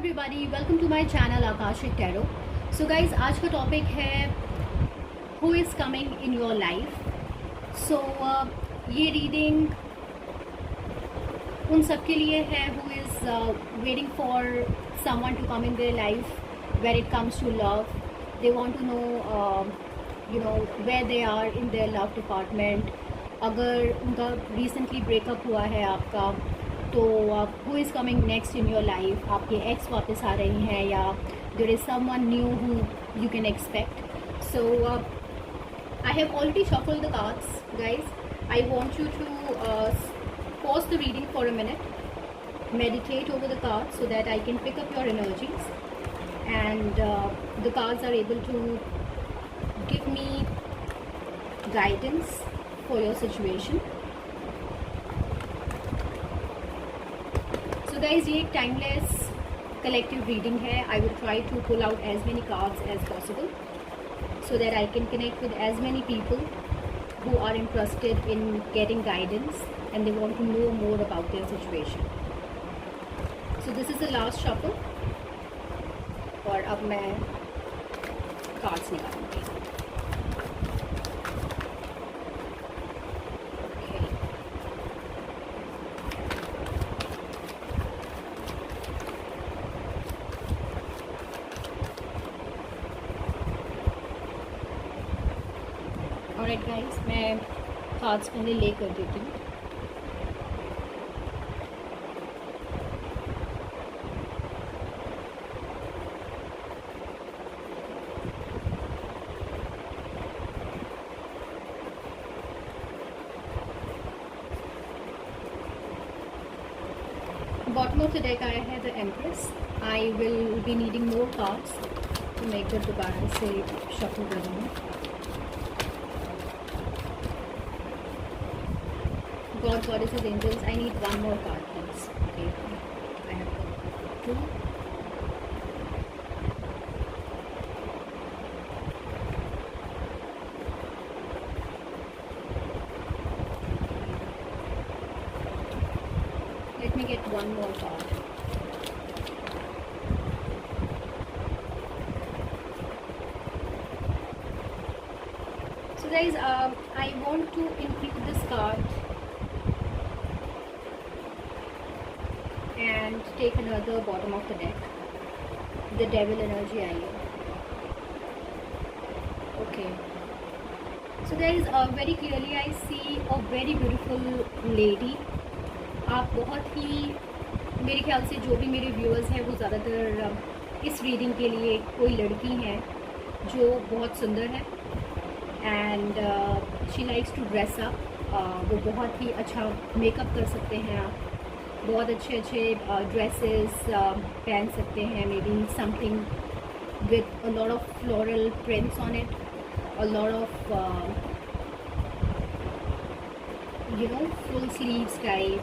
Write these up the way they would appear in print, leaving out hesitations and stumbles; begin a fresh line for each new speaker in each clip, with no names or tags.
Everybody, welcome to my channel Akashic tarot. So guys, आज का topic है who is coming in your life. सो ये reading उन सब के लिए है who is waiting for someone to come in their life where it comes to love. They want to know where they are in their love department. अगर उनका recently breakup हुआ है आपका, तो who is coming next in your life. आपके x वापस आ रही हैं या there is someone new who you can expect. So I have already shuffled the cards, guys. I want you to pause the reading for a minute, meditate over the cards so that I can pick up your energies, and the cards are able to give me guidance for your situation. So guys, ये एक timeless collective reading है. I will try to pull out as many cards as possible so that I can connect with as many people who are interested in getting guidance and they want to know more about their situation. So this is the last shuffle और अब मैं cards निकालूंगी. Alright guys, मैं cards पहले ले कर देती हूँ. Bottom of the deck आया है the empress. I will be needing more cards तो मैं एक बार दोबारा से शफल कर दूँगी. God, goddesses, angels, I need one more card, please. Okay, I have two. Let me get one more card. So guys, I want to include this card and take another bottom of the deck. The devil energy आई है. Okay. So guys, very clearly I see a very beautiful lady. आप बहुत ही, मेरे ख्याल से जो भी मेरे viewers हैं वो ज़्यादातर इस रीडिंग के लिए कोई लड़की हैं जो बहुत सुंदर है and she likes to dress up. वो बहुत ही अच्छा मेकअप कर सकते हैं. आप बहुत अच्छे ड्रेसेस पहन सकते हैं. Maybe something with a lot of floral prints on it, a lot of full sleeves type,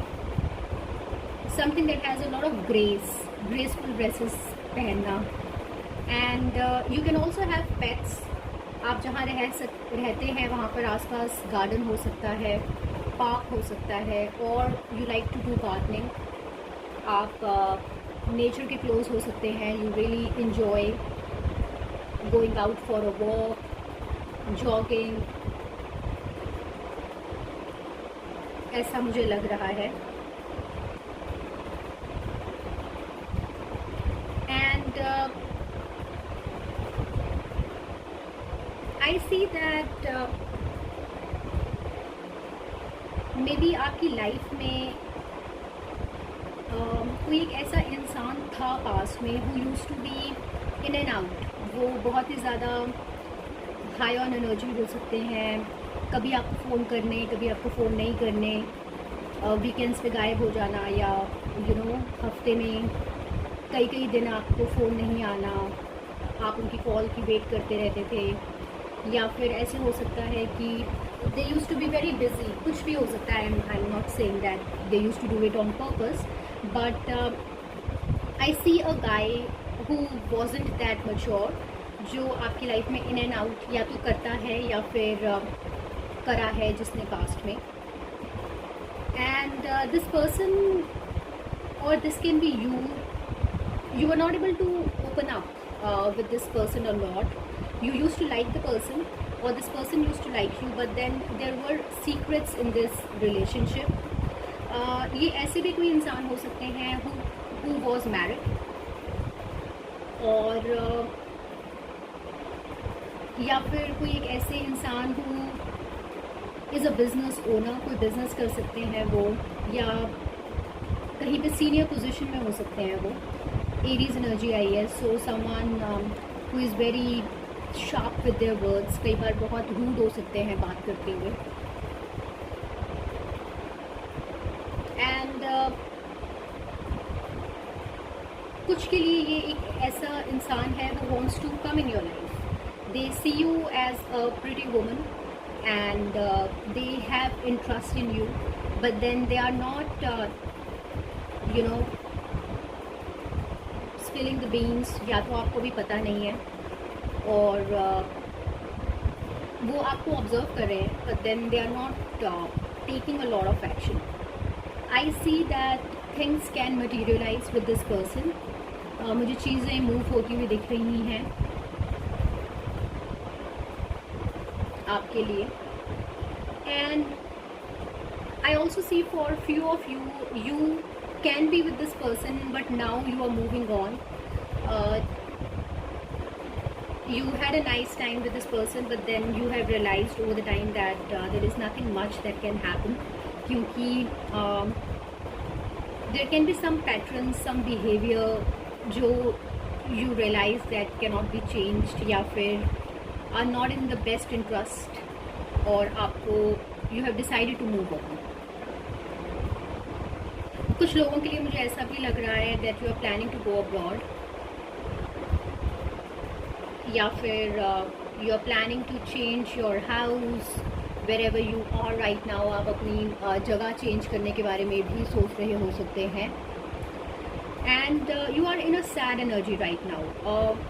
something that has a lot of graceful dresses पहनना. And you can also have pets. आप जहाँ रहते हैं वहाँ पर आसपास garden हो सकता है, पार्क हो सकता है, और you like to do gardening. आप नेचर के क्लोज हो सकते हैं. You really enjoy going out for a walk, jogging, ऐसा मुझे लग रहा है. And I see that maybe आपकी लाइफ में कोई एक ऐसा इंसान था पास्ट में who used to be in and out. वो बहुत ही ज़्यादा हाई ऑन एनर्जी हो सकते हैं. कभी आपको फ़ोन करने, कभी आपको फ़ोन नहीं करने, वीकेंड्स पे गायब हो जाना, या हफ्ते में कई दिन आपको फ़ोन नहीं आना. आप उनकी कॉल की वेट करते रहते थे. या फिर ऐसे हो सकता है कि they used to be very busy. कुछ भी हो सकता है. I'm not saying that they used to do it on purpose, but I see a guy who wasn't that mature, जो आपकी लाइफ में इन एंड आउट या तो करता है या फिर करा है जिसने पास्ट में. एंड दिस पर्सन, और this can be you were not able to open up with this person a lot. You used to like the person, or this person used to like you, but then there were secrets in this relationship. ये ऐसे भी कोई इंसान हो सकते हैं who was married, और या फिर कोई एक ऐसे इंसान who is a business owner, कोई बिजनेस कर सकते हैं वो, या कहीं पे सीनियर पोजीशन में हो सकते हैं वो. एरीज एनर्जी आई है. So someone who is very sharp with their words, कई बार बहुत रूड हो सकते हैं बात करते हुए. एंड कुछ के लिए ये एक ऐसा इंसान है वो wants to come in your life. They see you as a pretty woman and they have interest in you, but then they are not spilling the beans, या तो आपको भी पता नहीं है, और वो आपको ऑब्जर्व कर रहे हैं, but then they are not taking a lot of action. I see that things can materialize with this person. मुझे चीज़ें मूव होती हुई दिख रही हैं आपके लिए. And I also see for few of you, you can be with this person, but now you are moving on. You had a nice time with this person, but then you have realized over the time that there is nothing much that can happen, क्योंकि there can be some patterns, some behavior जो you realize that cannot be changed, या फिर are not in the best interest, और आपको you have decided to move on. कुछ लोगों के लिए मुझे ऐसा भी लग रहा है that you are planning to go abroad, या फिर you are planning to change your house wherever you are right now. आप अपनी जगह चेंज करने के बारे में भी सोच रहे हो सकते हैं. And you are in a sad energy right now,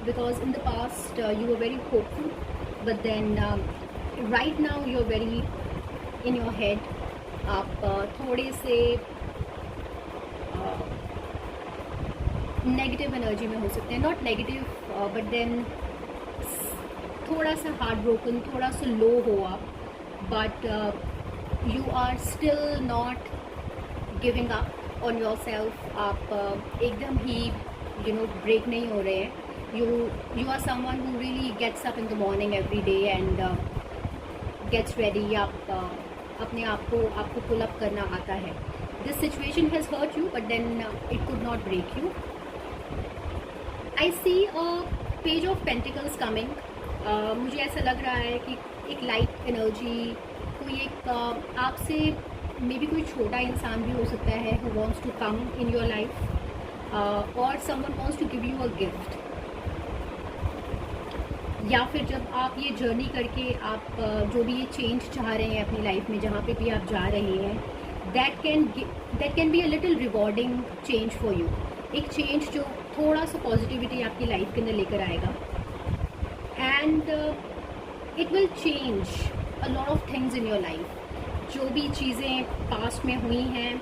because in the past you were very hopeful, but then right now you're very in your head. आप थोड़े से नेगेटिव एनर्जी में हो सकते हैं. नॉट नेगेटिव, बट देन थोड़ा सा heart broken, थोड़ा सा लो हो आप, but you are still not giving up on yourself. आप एकदम ही ब्रेक नहीं हो रहे हैं. you are someone who really gets up in the morning every day and gets ready. आप अपने आप को आपको पुल अप करना आता है. This situation has hurt you, but then it could not break you. I see a page of pentacles coming. मुझे ऐसा लग रहा है कि एक लाइट एनर्जी, कोई एक आपसे मे बी कोई छोटा इंसान भी हो सकता है who wants to come in your life, or someone wants to give you a gift. या फिर जब आप ये जर्नी करके आप जो भी ये चेंज चाह रहे हैं अपनी लाइफ में, जहाँ पे भी आप जा रहे हैं, that can be a little rewarding change for you. एक चेंज जो थोड़ा सा पॉजिटिविटी आपकी लाइफ के अंदर लेकर आएगा. And it will change a lot of things in your life. जो भी चीज़ें पास्ट में हुई हैं,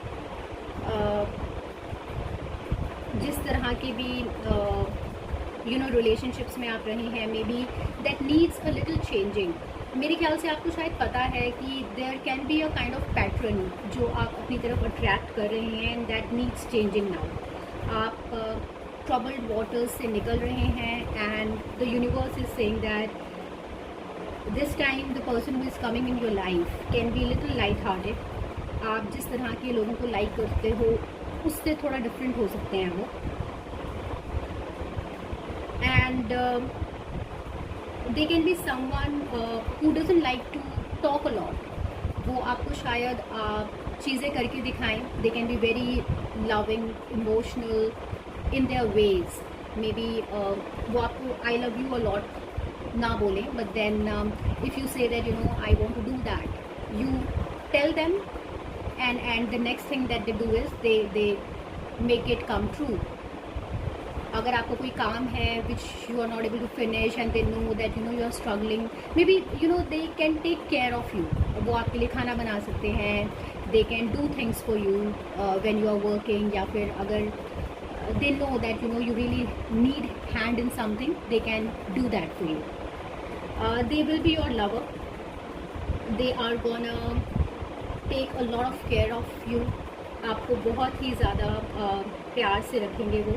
जिस तरह के भी रिलेशनशिप्स में आप रहे हैं, maybe that needs a little changing. मेरे ख्याल से आपको शायद पता है कि there can be a kind of pattern जो आप अपनी तरफ अट्रैक्ट कर रहे हैं, and that needs changing now. आप ट्रबल्ड वाटर्स से निकल रहे हैं, and the universe is saying that this time the person who is coming in your life can be little light hearted. आप जिस तरह के लोगों को लाइक करते हो उससे थोड़ा डिफरेंट हो सकते हैं वो. And they can be someone who doesn't like to talk a lot. वो आपको शायद चीज़ें करके दिखाएं. They can be very loving, emotional in their ways. Maybe वो आपको I love you a lot ना बोले, but then if you say that I want to do that, you tell them, and the next thing that they do is they make it come true. अगर आपको कोई काम है which you are not able to finish and they know that you are struggling, maybe they can take care of you. वो आपके लिए खाना बना सकते हैं, they can do things for you when you are working. या फिर अगर they know that you really need hand in something, they can do that for you. They will be your lover. They are gonna take a lot of care of you. आपको बहुत ही ज़्यादा प्यार से रखेंगे वो.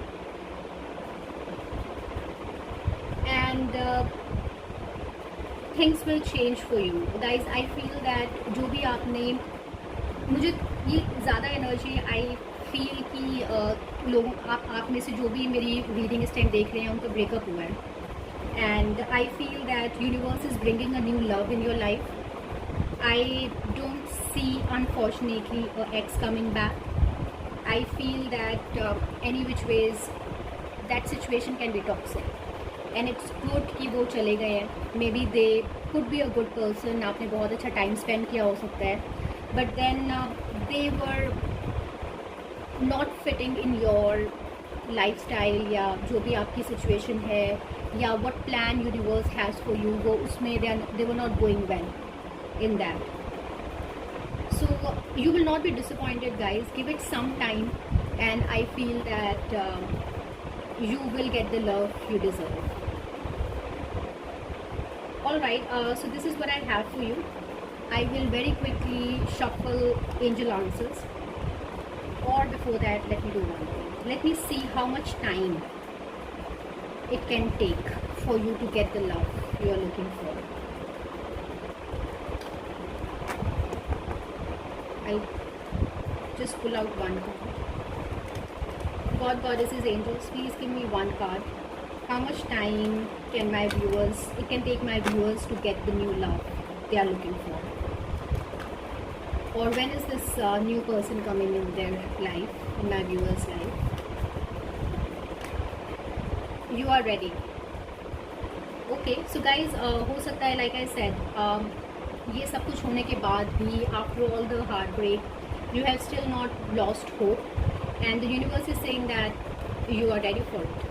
And things will change for you guys. I feel that जो भी आपने, मुझे ये ज़्यादा एनर्जी आई फील कि लोग आप में से जो भी मेरी रीडिंग इस टाइम देख रहे हैं उनका ब्रेकअप हुआ है. And I feel that universe is bringing a new love in your life. I don't see, unfortunately, a ex coming back. I feel that any which ways that situation can be toxic, and it's good कि वो चले गए हैं. Maybe they could be a good person. आपने बहुत अच्छा time spend किया हो सकता है, but then they were not fitting in your lifestyle या जो भी आपकी situation है या what plan universe has for you, वो उसमें they were not going well in that. So you will not be disappointed, guys. Give it some time, and I feel that you will get the love you deserve. Alright, so this is what I have for you. I will very quickly shuffle angel answers, or before that let me do one thing. Let me see how much time it can take for you to get the love you are looking for. I'll just pull out one card. God, Goddesses, Angels, please give me one card. How much time can my viewers, it can take my viewers to get the new love they are looking for? Or when is this new person coming in their life, in my viewers' life? You are ready. Okay, so guys, हो सकता है, like I said, ये सब कुछ होने के बाद भी, after all the heartbreak, you have still not lost hope, and the universe is saying that you are ready for it.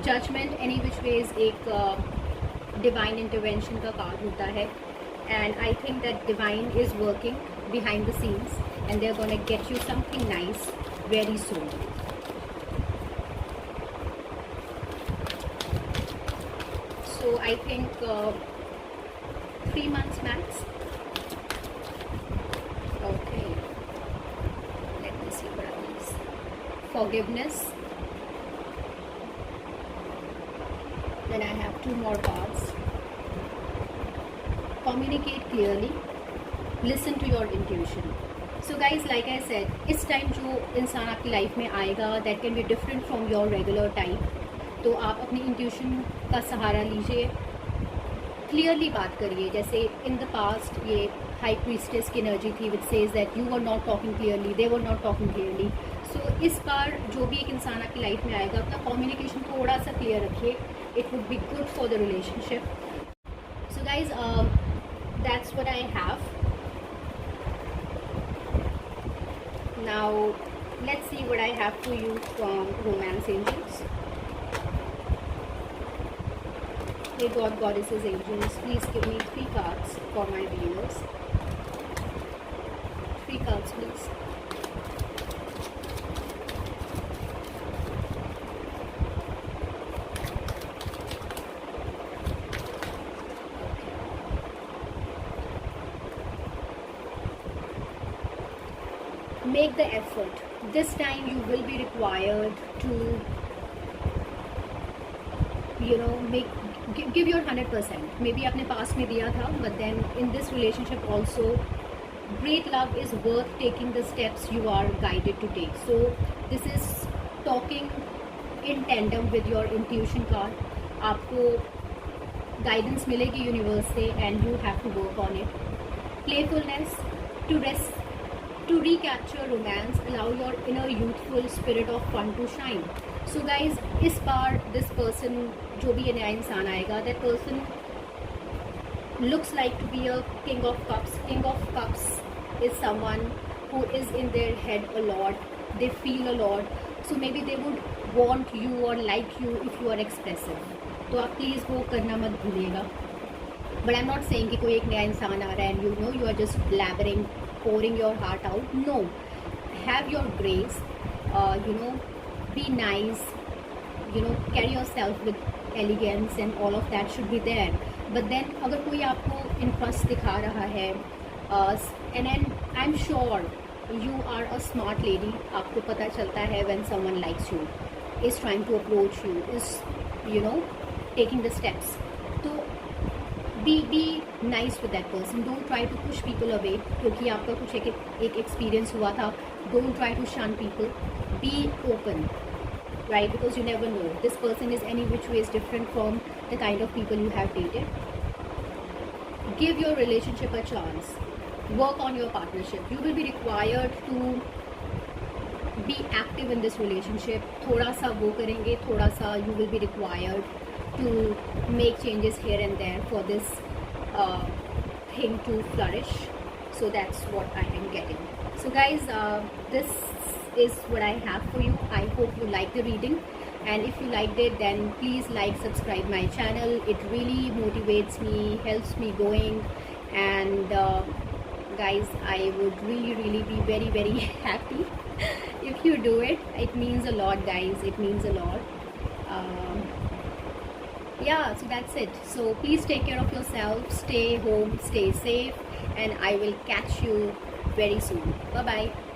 Judgment, any which ways, एक divine intervention का कार्ड होता है, and I think that divine is working behind the scenes, and they're gonna get you something nice very soon. So I think 3 months max. Okay, let me see what are these. Forgiveness. Then I have 2 more cards. Communicate clearly. Listen to your intuition. So guys, like I said, इस time जो इंसान आपकी life में आएगा, that can be different from your regular time. तो आप अपनी intuition का सहारा लीजिए, क्लियरली बात करिए. जैसे इन द पास्ट ये हाई प्रीस्टेस की एनर्जी थी which says that you were not talking clearly, they were not talking clearly. So इस बार जो भी एक इंसान आपकी लाइफ में आएगा, अपना कम्युनिकेशन थोड़ा सा क्लियर रखिए. It would be good for the relationship. So guys, that's what I have. Now let's see what I have for you from romance angels. Hey God, Goddesses, Angels, please give me 3 cards for my viewers. 3 cards, please. Make the effort. This time you will be required to, give your 100%. Maybe आपने पास में दिया था, but then in this relationship also, great love is worth taking the steps you are guided to take. So this is talking in tandem with your intuition card. आपको guidance मिलेगी universe से, and you have to work on it. Playfulness, to recapture romance, allow your inner youthful spirit of fun to shine. So guys, इस बार this person, जो भी ये नया इंसान आएगा, that person looks like to be a king of cups. King of cups is someone who is in their head a lot. They feel a lot. So maybe they would want you or like you if you are expressive. तो आप please वो करना मत भूलिएगा. But I'm not saying कि कोई एक नया इंसान आ रहा है and you are just blabbering, pouring your heart out. No. Have your grace. be nice, carry yourself with elegance and all of that should be there. But then अगर कोई आपको interest दिखा रहा है, and then I'm sure you are a smart lady, आपको पता चलता है when someone likes you, is trying to approach you, is taking the steps. तो be nice with that person. Don't try to push people away, क्योंकि आपका कुछ एक experience हुआ था. Don't try to shun people. Be open, right? Because you never know. This person is any which way is different from the kind of people you have dated. Give your relationship a chance. Work on your partnership. You will be required to be active in this relationship. थोड़ा सा वो करेंगे, थोड़ा सा you will be required to make changes here and there for this thing to flourish. So that's what I am getting. So guys, this is what I have for you. I hope you like the reading, and if you liked it, then please like, subscribe my channel. It really motivates me, helps me going, and guys, I would really be very happy if you do it. It means a lot, guys. It means a lot. Yeah, so that's it. So please take care of yourself, stay home, stay safe, and I will catch you very soon. Bye bye.